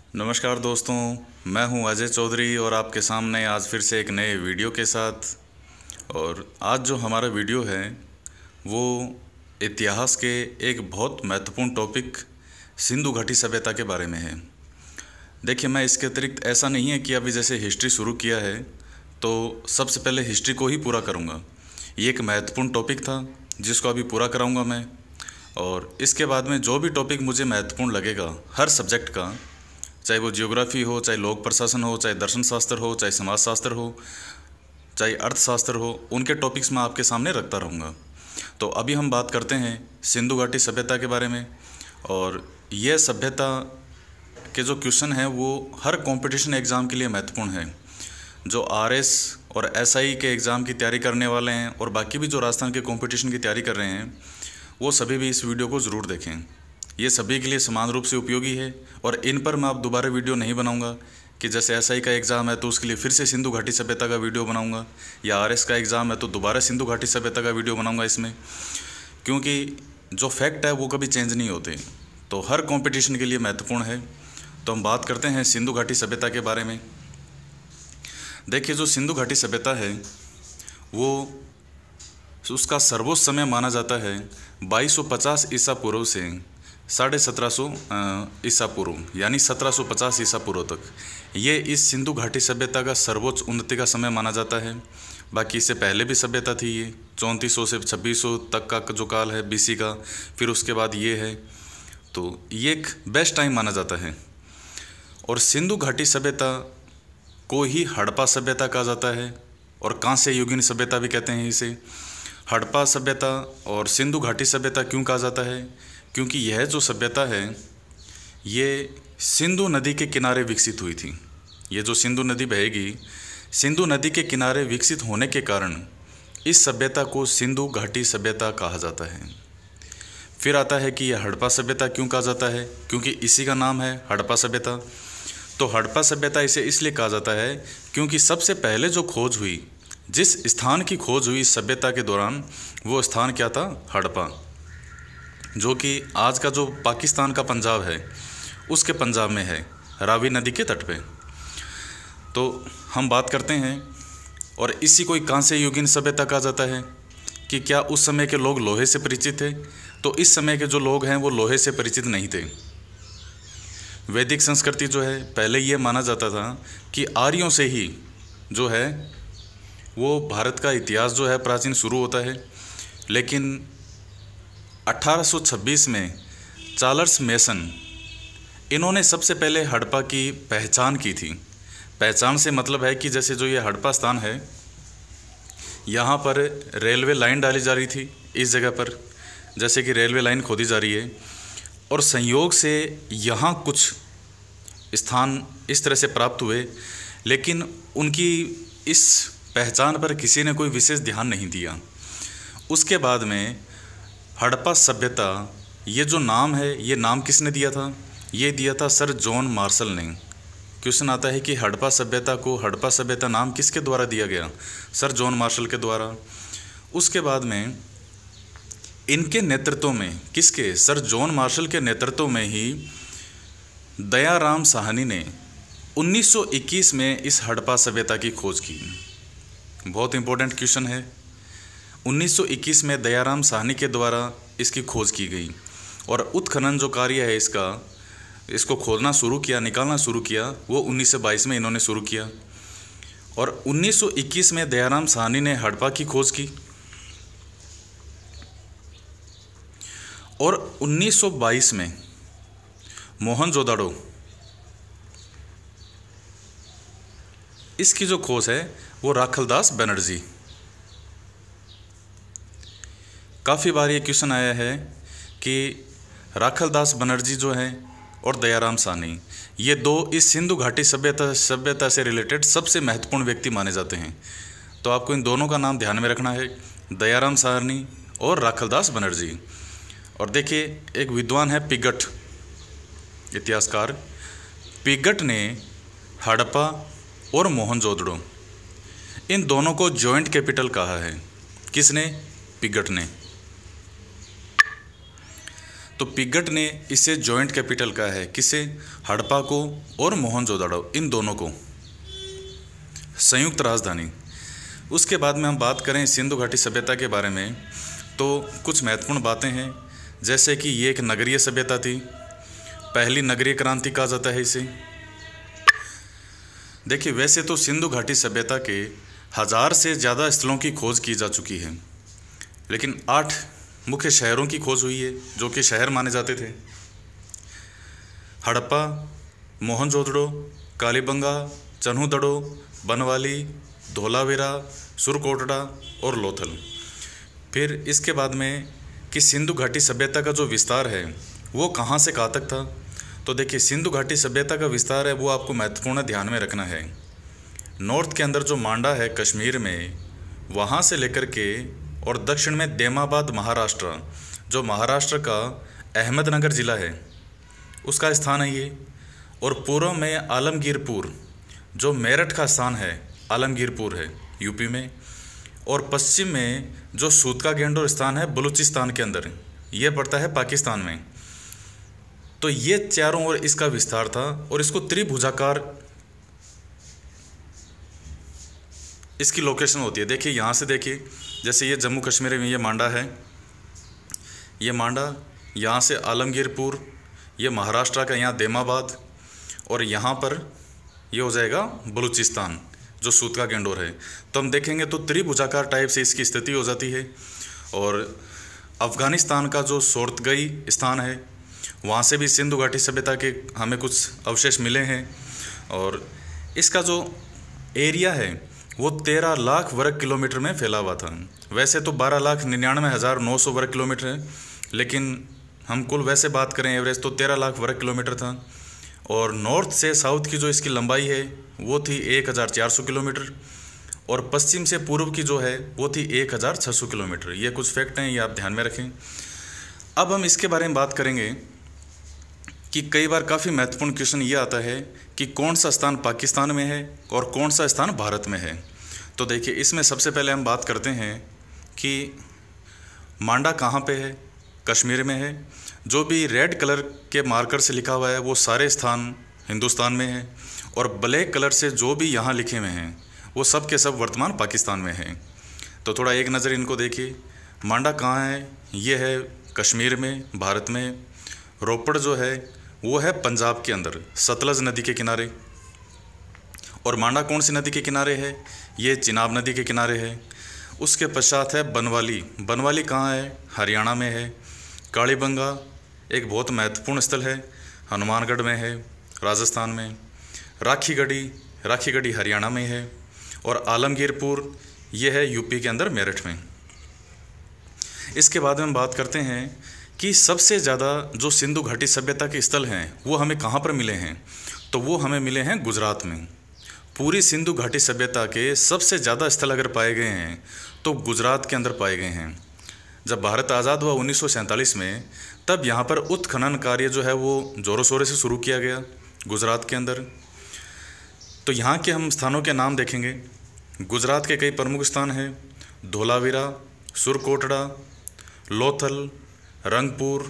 नमस्कार दोस्तों, मैं हूं अजय चौधरी और आपके सामने आज फिर से एक नए वीडियो के साथ। और आज जो हमारा वीडियो है वो इतिहास के एक बहुत महत्वपूर्ण टॉपिक सिंधु घाटी सभ्यता के बारे में है। देखिए, मैं इसके अतिरिक्त ऐसा नहीं है कि अभी जैसे हिस्ट्री शुरू किया है तो सबसे पहले हिस्ट्री को ही पूरा करूँगा। ये एक महत्वपूर्ण टॉपिक था जिसको अभी पूरा कराऊँगा मैं, और इसके बाद में जो भी टॉपिक मुझे महत्वपूर्ण लगेगा हर सब्जेक्ट का, चाहे वो जियोग्राफी हो, चाहे लोक प्रशासन हो, चाहे दर्शन शास्त्र हो, चाहे समाज शास्त्र हो, चाहे अर्थशास्त्र हो, उनके टॉपिक्स मैं आपके सामने रखता रहूँगा। तो अभी हम बात करते हैं सिंधु घाटी सभ्यता के बारे में। और यह सभ्यता के जो क्वेश्चन हैं वो हर कंपटीशन एग्ज़ाम के लिए महत्वपूर्ण है। जो आरएस और एसआई के एग्ज़ाम की तैयारी करने वाले हैं और बाकी भी जो राजस्थान के कंपटीशन की तैयारी कर रहे हैं वो सभी भी इस वीडियो को ज़रूर देखें। ये सभी के लिए समान रूप से उपयोगी है और इन पर मैं अब दोबारा वीडियो नहीं बनाऊंगा कि जैसे एसआई का एग्ज़ाम है तो उसके लिए फिर से सिंधु घाटी सभ्यता का वीडियो बनाऊंगा, या आरएस का एग्ज़ाम है तो दोबारा सिंधु घाटी सभ्यता का वीडियो बनाऊंगा इसमें, क्योंकि जो फैक्ट है वो कभी चेंज नहीं होते, तो हर कॉम्पिटिशन के लिए महत्वपूर्ण है। तो हम बात करते हैं सिंधु घाटी सभ्यता के बारे में। देखिए, जो सिंधु घाटी सभ्यता है वो उसका सर्वोच्च समय माना जाता है 2250 ईसा पूर्व से 1750 ईसा पूर्व, यानी 1750 ईसा पूर्व तक ये इस सिंधु घाटी सभ्यता का सर्वोच्च उन्नति का समय माना जाता है। बाकी इससे पहले भी सभ्यता थी, ये 3400 से 2600 तक का जो काल है बीसी का, फिर उसके बाद ये है, तो ये एक बेस्ट टाइम माना जाता है। और सिंधु घाटी सभ्यता को ही हड़प्पा सभ्यता कहा जाता है और कांस्य युगीन सभ्यता भी कहते हैं इसे। हड़प्पा सभ्यता और सिंधु घाटी सभ्यता क्यों कहा जाता है? क्योंकि यह जो सभ्यता है ये सिंधु नदी के किनारे विकसित हुई थी। ये जो सिंधु नदी बहेगी, सिंधु नदी के किनारे विकसित होने के कारण इस सभ्यता को सिंधु घाटी सभ्यता कहा जाता है। फिर आता है कि यह हड़प्पा सभ्यता क्यों कहा जाता है? क्योंकि इसी का नाम है हड़प्पा सभ्यता। तो हड़प्पा सभ्यता इसे इसलिए कहा जाता है क्योंकि सबसे पहले जो खोज हुई, जिस स्थान की खोज हुई इस सभ्यता के दौरान, वो स्थान क्या था? हड़प्पा, जो कि आज का जो पाकिस्तान का पंजाब है उसके पंजाब में है, रावी नदी के तट पे। तो हम बात करते हैं, और इसी को कांस्य युगीन सभ्यता कहा जाता है कि क्या उस समय के लोग लोहे से परिचित थे? तो इस समय के जो लोग हैं वो लोहे से परिचित नहीं थे। वैदिक संस्कृति जो है, पहले ये माना जाता था कि आर्यों से ही जो है वो भारत का इतिहास जो है प्राचीन शुरू होता है। लेकिन 1826 में चार्ल्स मेसन, इन्होंने सबसे पहले हड़प्पा की पहचान की थी। पहचान से मतलब है कि जैसे जो ये हड़प्पा स्थान है, यहाँ पर रेलवे लाइन डाली जा रही थी इस जगह पर, जैसे कि रेलवे लाइन खोदी जा रही है, और संयोग से यहाँ कुछ स्थान इस तरह से प्राप्त हुए, लेकिन उनकी इस पहचान पर किसी ने कोई विशेष ध्यान नहीं दिया। उसके बाद में हड़प्पा सभ्यता, ये जो नाम है, ये नाम किसने दिया था? ये दिया था सर जॉन मार्शल ने। क्वेश्चन आता है कि हड़प्पा सभ्यता को हड़प्पा सभ्यता नाम किसके द्वारा दिया गया? सर जॉन मार्शल के द्वारा। उसके बाद में इनके नेतृत्व में, किसके? सर जॉन मार्शल के नेतृत्व में ही दयाराम साहनी ने 1921 में इस हड़प्पा सभ्यता की खोज की। बहुत इंपॉर्टेंट क्वेश्चन है। 1921 में दयाराम साहनी के द्वारा इसकी खोज की गई, और उत्खनन जो कार्य है इसको खोदना शुरू किया, निकालना शुरू किया, वो 1922 में इन्होंने शुरू किया। और 1921 में दयाराम साहनी ने हड़प्पा की खोज की, और 1922 में मोहनजोदाड़ो, इसकी जो खोज है वो राखलदास बनर्जी। काफ़ी बार ये क्वेश्चन आया है कि राखलदास बनर्जी जो हैं और दयाराम साहनी, ये दो इस सिंधु घाटी सभ्यता से रिलेटेड सबसे महत्वपूर्ण व्यक्ति माने जाते हैं। तो आपको इन दोनों का नाम ध्यान में रखना है, दयाराम साहनी और राखलदास बनर्जी। और देखिए, एक विद्वान है पिगट, इतिहासकार पिगट ने हड़प्पा और मोहनजोदड़ो, इन दोनों को जॉइंट कैपिटल कहा है। किसने? पिगट ने। तो पिगट ने इसे जॉइंट कैपिटल कहा है, किसे? हड़प्पा को और मोहनजोदड़ो, इन दोनों को संयुक्त राजधानी। उसके बाद में हम बात करें सिंधु घाटी सभ्यता के बारे में, तो कुछ महत्वपूर्ण बातें हैं, जैसे कि ये एक नगरीय सभ्यता थी, पहली नगरीय क्रांति कहा जाता है इसे। देखिए, वैसे तो सिंधु घाटी सभ्यता के 1000 से ज़्यादा स्थलों की खोज की जा चुकी है, लेकिन 8 मुख्य शहरों की खोज हुई है जो कि शहर माने जाते थे। हड़प्पा, मोहनजोदड़ो, कालीबंगा, चन्हुदड़ो, बनवाली, धोलावीरा, सुरकोटड़ा और लोथल। फिर इसके बाद में कि सिंधु घाटी सभ्यता का जो विस्तार है वो कहाँ से कहाँ तक था। तो देखिए, सिंधु घाटी सभ्यता का विस्तार है वो आपको महत्वपूर्ण ध्यान में रखना है। नॉर्थ के अंदर जो मांडा है कश्मीर में, वहाँ से लेकर के, और दक्षिण में देमाबाद महाराष्ट्र, जो महाराष्ट्र का अहमदनगर ज़िला है उसका स्थान है ये, और पूर्व में आलमगीरपुर, जो मेरठ का स्थान है, आलमगीरपुर है यूपी में, और पश्चिम में जो सूतका गेंडोर स्थान है बलूचिस्तान के अंदर, ये पड़ता है पाकिस्तान में। तो ये चारों ओर इसका विस्तार था, और इसको त्रिभुजाकार इसकी लोकेशन होती है। देखिए, यहाँ से देखिए, जैसे ये जम्मू कश्मीर में ये मांडा है, ये मांडा, यहाँ से आलमगीरपुर, ये महाराष्ट्र का यहाँ देमाबाद, और यहाँ पर ये हो जाएगा बलूचिस्तान जो सूतका गेंडोर है। तो हम देखेंगे तो त्रिभुजाकार टाइप से इसकी स्थिति हो जाती है। और अफ़गानिस्तान का जो सोर्तगई स्थान है, वहाँ से भी सिंधु घाटी सभ्यता के हमें कुछ अवशेष मिले हैं, और इसका जो एरिया है वो 13 लाख वर्ग किलोमीटर में फैला हुआ था। वैसे तो 12,99,900 वर्ग किलोमीटर है, लेकिन हम कुल वैसे बात करें एवरेज तो 13 लाख वर्ग किलोमीटर था। और नॉर्थ से साउथ की जो इसकी लंबाई है वो थी 1400 किलोमीटर, और पश्चिम से पूर्व की जो है वो थी 1600 किलोमीटर। ये कुछ फैक्ट हैं, ये आप ध्यान में रखें। अब हम इसके बारे में बात करेंगे कि कई बार काफ़ी महत्वपूर्ण क्वेश्चन ये आता है कि कौन सा स्थान पाकिस्तान में है और कौन सा स्थान भारत में है। तो देखिए, इसमें सबसे पहले हम बात करते हैं कि मांडा कहाँ पे है, कश्मीर में है। जो भी रेड कलर के मार्कर से लिखा हुआ है वो सारे स्थान हिंदुस्तान में है, और ब्लैक कलर से जो भी यहाँ लिखे हुए हैं वो सब के सब वर्तमान पाकिस्तान में हैं। तो थोड़ा एक नज़र इनको देखिए। मांडा कहाँ है? ये है कश्मीर में, भारत में। रोपड़ जो है वो है पंजाब के अंदर, सतलज नदी के किनारे। और मांडा कौन सी नदी के किनारे है? ये चिनाब नदी के किनारे है। उसके पश्चात है बनवाली। बनवाली कहाँ है? हरियाणा में है। कालीबंगा एक बहुत महत्वपूर्ण स्थल है, हनुमानगढ़ में है, राजस्थान में। राखीगढ़ी हरियाणा में है। और आलमगीरपुर ये है यूपी के अंदर, मेरठ में। इसके बाद में हम बात करते हैं कि सबसे ज़्यादा जो सिंधु घाटी सभ्यता के स्थल हैं वो हमें कहाँ पर मिले हैं। तो वो हमें मिले हैं गुजरात में। पूरी सिंधु घाटी सभ्यता के सबसे ज़्यादा स्थल अगर पाए गए हैं तो गुजरात के अंदर पाए गए हैं। जब भारत आज़ाद हुआ 1947 में, तब यहाँ पर उत्खनन कार्य जो है वो ज़ोरों शोरों से शुरू किया गया गुजरात के अंदर। तो यहाँ के हम स्थानों के नाम देखेंगे। गुजरात के कई प्रमुख स्थान हैं, धोलावीरा, सुरकोटड़ा, लोथल, रंगपुर,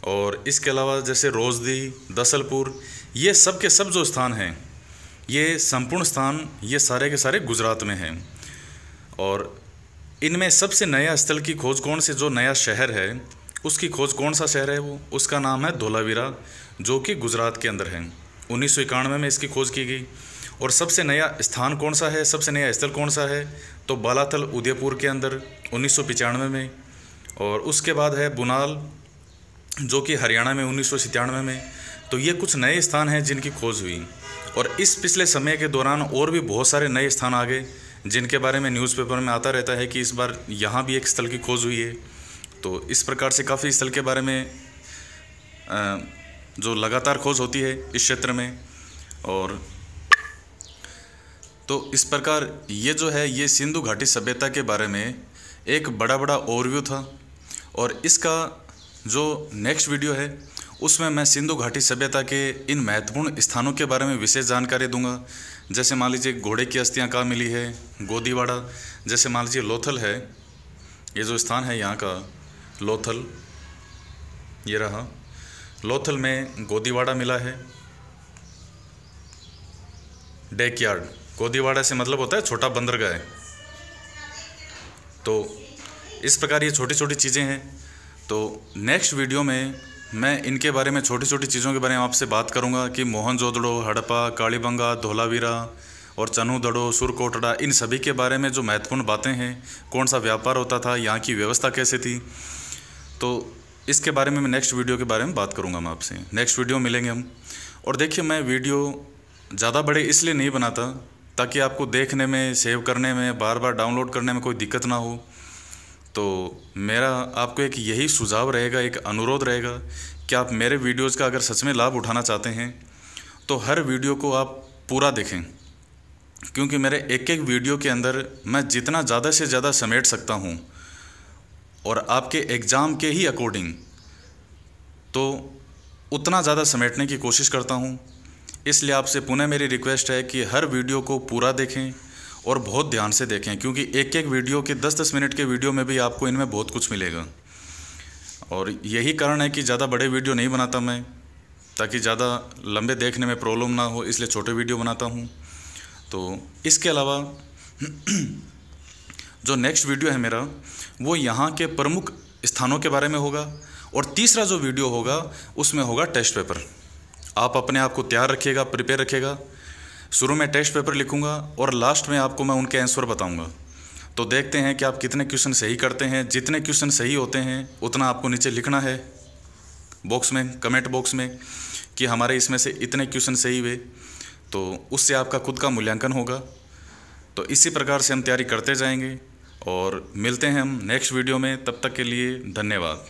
और इसके अलावा जैसे रोजदी, दसलपुर, ये सब के सब जो स्थान हैं, ये संपूर्ण स्थान ये सारे के सारे गुजरात में हैं। और इनमें सबसे नया स्थल की खोज कौन से, जो नया शहर है उसकी खोज कौन सा शहर है वो, उसका नाम है धोलावीरा, जो कि गुजरात के अंदर है। 1991 में इसकी खोज की गई। और सबसे नया स्थान कौन सा है, सबसे नया स्थल कौन सा है, तो बालाथल उदयपुर के अंदर 1995 में। और उसके बाद है बुनाल, जो कि हरियाणा में 1997 में। तो ये कुछ नए स्थान हैं जिनकी खोज हुई। और इस पिछले समय के दौरान और भी बहुत सारे नए स्थान आ गए जिनके बारे में न्यूज़पेपर में आता रहता है कि इस बार यहाँ भी एक स्थल की खोज हुई है। तो इस प्रकार से काफ़ी स्थल के बारे में जो लगातार खोज होती है इस क्षेत्र में। और तो इस प्रकार ये जो है ये सिंधु घाटी सभ्यता के बारे में एक बड़ा ओवरव्यू था। और इसका जो नेक्स्ट वीडियो है उसमें मैं सिंधु घाटी सभ्यता के इन महत्वपूर्ण स्थानों के बारे में विशेष जानकारी दूंगा। जैसे मान लीजिए घोड़े की अस्थियां कहाँ मिली है, गोदीवाड़ा। जैसे मान लीजिए लोथल है, ये जो स्थान है यहाँ का लोथल, ये रहा। लोथल में गोदीवाड़ा मिला है। डेकयार्ड, गोदीवाड़ा से मतलब होता है छोटा बंदरगाह। तो इस प्रकार ये छोटी छोटी चीज़ें हैं। तो नेक्स्ट वीडियो में मैं इनके बारे में, छोटी छोटी चीज़ों के बारे में आपसे बात करूंगा कि मोहनजोदड़ो, हड़प्पा, कालीबंगा, धोलावीरा और चनूदड़ो, सुरकोटड़ा, इन सभी के बारे में जो महत्वपूर्ण बातें हैं, कौन सा व्यापार होता था, यहाँ की व्यवस्था कैसे थी, तो इसके बारे में मैं नेक्स्ट वीडियो के बारे में बात करूंगा मैं आपसे। नेक्स्ट वीडियो मिलेंगे हम। और देखिए, मैं वीडियो ज़्यादा बड़े इसलिए नहीं बनाता ताकि आपको देखने में, सेव करने में, बार बार डाउनलोड करने में कोई दिक्कत ना हो। तो मेरा आपको एक यही सुझाव रहेगा, एक अनुरोध रहेगा कि आप मेरे वीडियोज़ का अगर सच में लाभ उठाना चाहते हैं तो हर वीडियो को आप पूरा देखें, क्योंकि मेरे एक एक वीडियो के अंदर मैं जितना ज़्यादा से ज़्यादा समेट सकता हूँ और आपके एग्ज़ाम के ही अकॉर्डिंग, तो उतना ज़्यादा समेटने की कोशिश करता हूँ। इसलिए आपसे पुनः मेरी रिक्वेस्ट है कि हर वीडियो को पूरा देखें और बहुत ध्यान से देखें, क्योंकि एक एक वीडियो के 10-10 मिनट के वीडियो में भी आपको इनमें बहुत कुछ मिलेगा। और यही कारण है कि ज़्यादा बड़े वीडियो नहीं बनाता मैं, ताकि ज़्यादा लंबे देखने में प्रॉब्लम ना हो, इसलिए छोटे वीडियो बनाता हूँ। तो इसके अलावा जो नेक्स्ट वीडियो है मेरा, वो यहाँ के प्रमुख स्थानों के बारे में होगा। और तीसरा जो वीडियो होगा उसमें होगा टेस्ट पेपर। आप अपने आप को तैयार रखिएगा, प्रिपेयर रखिएगा। शुरू में टेस्ट पेपर लिखूंगा और लास्ट में आपको मैं उनके आंसर बताऊंगा। तो देखते हैं कि आप कितने क्वेश्चन सही करते हैं। जितने क्वेश्चन सही होते हैं उतना आपको नीचे लिखना है बॉक्स में, कमेंट बॉक्स में, कि हमारे इसमें से इतने क्वेश्चन सही हुए। तो उससे आपका खुद का मूल्यांकन होगा। तो इसी प्रकार से हम तैयारी करते जाएंगे और मिलते हैं हम नेक्स्ट वीडियो में। तब तक के लिए धन्यवाद।